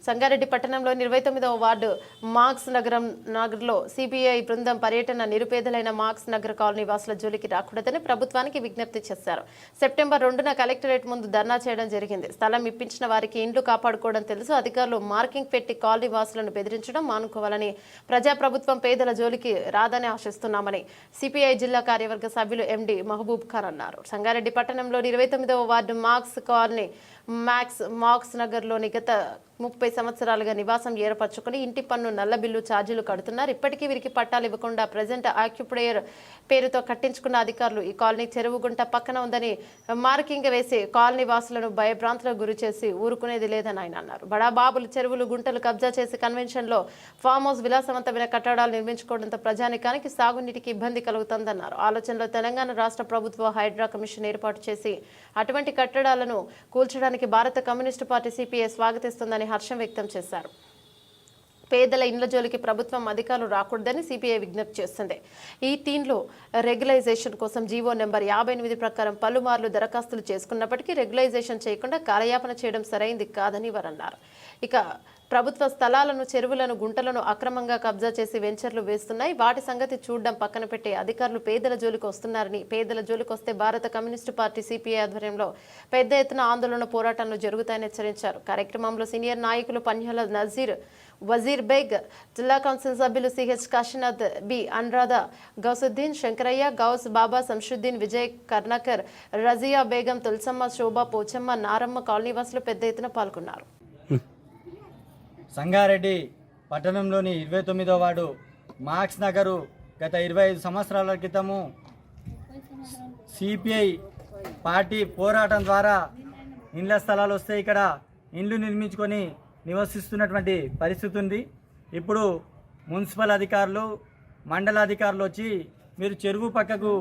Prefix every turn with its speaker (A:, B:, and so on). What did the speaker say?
A: సంగారెడ్డి పట్టణంలోని 29వ ward marks నగర్లో CPI బృందం పర్యటన నిరుపేదలైన మార్క్స్ నగర్ కాలనీ వాసుల జోలికి రాకూడదని ప్రభుత్వానికి విజ్ఞప్తి చేశారు. సెప్టెంబర్ 2న కలెక్టరేట్ ముందు ధర్నా చేయడం జరిగింది. స్థలం ఇప్పించిన వారికి ఇండ్లు కాపాడుకోవడం తెలుసు. అధికారులు మార్కింగ్ పెట్టి కాలనీ వాసులను బెదిరించడం మానుకోవాలని, ప్రజాప్రభుత్వం పేదల జోలికి రాదని ఆశిస్తున్నామని సిపిఐ జిల్లా కార్యవర్గ సభ్యులు ఎండి మహబూబ్ ఖాన్ అన్నారు. సంగారెడ్డి పట్టణంలోని 29వ వార్డు మార్క్స్ కాలనీ మార్క్స్ నగర్లోని గత 30 సంవత్సరాలుగా నివాసం ఏర్పరచుకుని ఇంటి పన్ను నల్ల బిల్లు ఛార్జీలు కడుతున్నారు. ఇప్పటికీ వీరికి పట్టాలు ఇవ్వకుండా ప్రజెంట్ ఆక్యుపైయర్ పేరుతో కట్టించుకున్న అధికారులు ఈ కాలనీ చెరువు గుంట పక్కన ఉందని మార్కింగ్ వేసి కాలనీ వాసులను భయభ్రాంతులకు గురి చేసి ఊరుకునేది లేదని ఆయన అన్నారు. బడాబాబులు చెరువులు గుంటలు కబ్జా చేసి కన్వెన్షన్లో ఫామ్ హౌస్ విలాసవంతమైన కట్టడాలు నిర్మించుకోవడంతో ప్రజానికానికి సాగునీటికి ఇబ్బంది కలుగుతుందన్నారు. ఆలోచనలో తెలంగాణ రాష్ట్ర ప్రభుత్వ హైడ్రా కమిషన్ ఏర్పాటు చేసి అటువంటి కట్టడాలను కూల్చడానికి భారత కమ్యూనిస్టు పార్టీ సిపిఐ స్వాగతిస్తుందని హర్షం వ్యక్తం చేశారు. పేదల ఇండ్ల జోలికి ప్రభుత్వం అధికారులు రాకూడదని సిపిఐ విజ్ఞప్తి చేస్తుంది. ఈ టీంలో రెగ్యులైజేషన్ కోసం జీవో నెంబర్ 58 ప్రకారం పలుమార్లు దరఖాస్తులు చేసుకున్నప్పటికీ రెగ్యులైజేషన్ చేయకుండా కాలయాపన చేయడం సరైంది కాదని వారు అన్నారు. ఇక ప్రభుత్వ స్థలాలను, చెరువులను, గుంటలను అక్రమంగా కబ్జా చేసి వెంచర్లు వేస్తున్నాయి. వాటి సంగతి చూడడం పక్కన పెట్టే అధికారులు పేదల జోలికి వస్తున్నారని, పేదల జోలికి వస్తే భారత కమ్యూనిస్టు పార్టీ సిపిఐ ఆధ్వర్యంలో పెద్ద ఎత్తున ఆందోళన పోరాటాలు జరుగుతాయని హెచ్చరించారు. కార్యక్రమంలో సీనియర్ నాయకులు పన్యాల నజీర్, వజీర్ బేగ్, జిల్లా కౌన్సిల్ సభ్యులు సిహెచ్ కాశీనాథ్, బి అనురాధ, గౌసుద్దీన్, శంకరయ్య, గౌస్ బాబా, శంషుద్దీన్, విజయ్ కర్ణకర్, రజియా బేగం, తులసమ్మ, శోభ, పోచమ్మ, నారమ్మ కాలనీవాసులు పెద్ద ఎత్తున పాల్గొన్నారు.
B: సంగారెడ్డి పట్టణంలోని 29వ వార్డు మార్క్స్ నగరు గత 25 సంవత్సరాల క్రితము సిపిఐ పార్టీ పోరాటం ద్వారా ఇండ్ల స్థలాలు వస్తే ఇక్కడ ఇండ్లు నిర్మించుకొని నివసిస్తున్నటువంటి పరిస్థితి ఉంది. ఇప్పుడు మున్సిపల్ అధికారులు, మండల అధికారులు వచ్చి మీరు చెరువు పక్కకు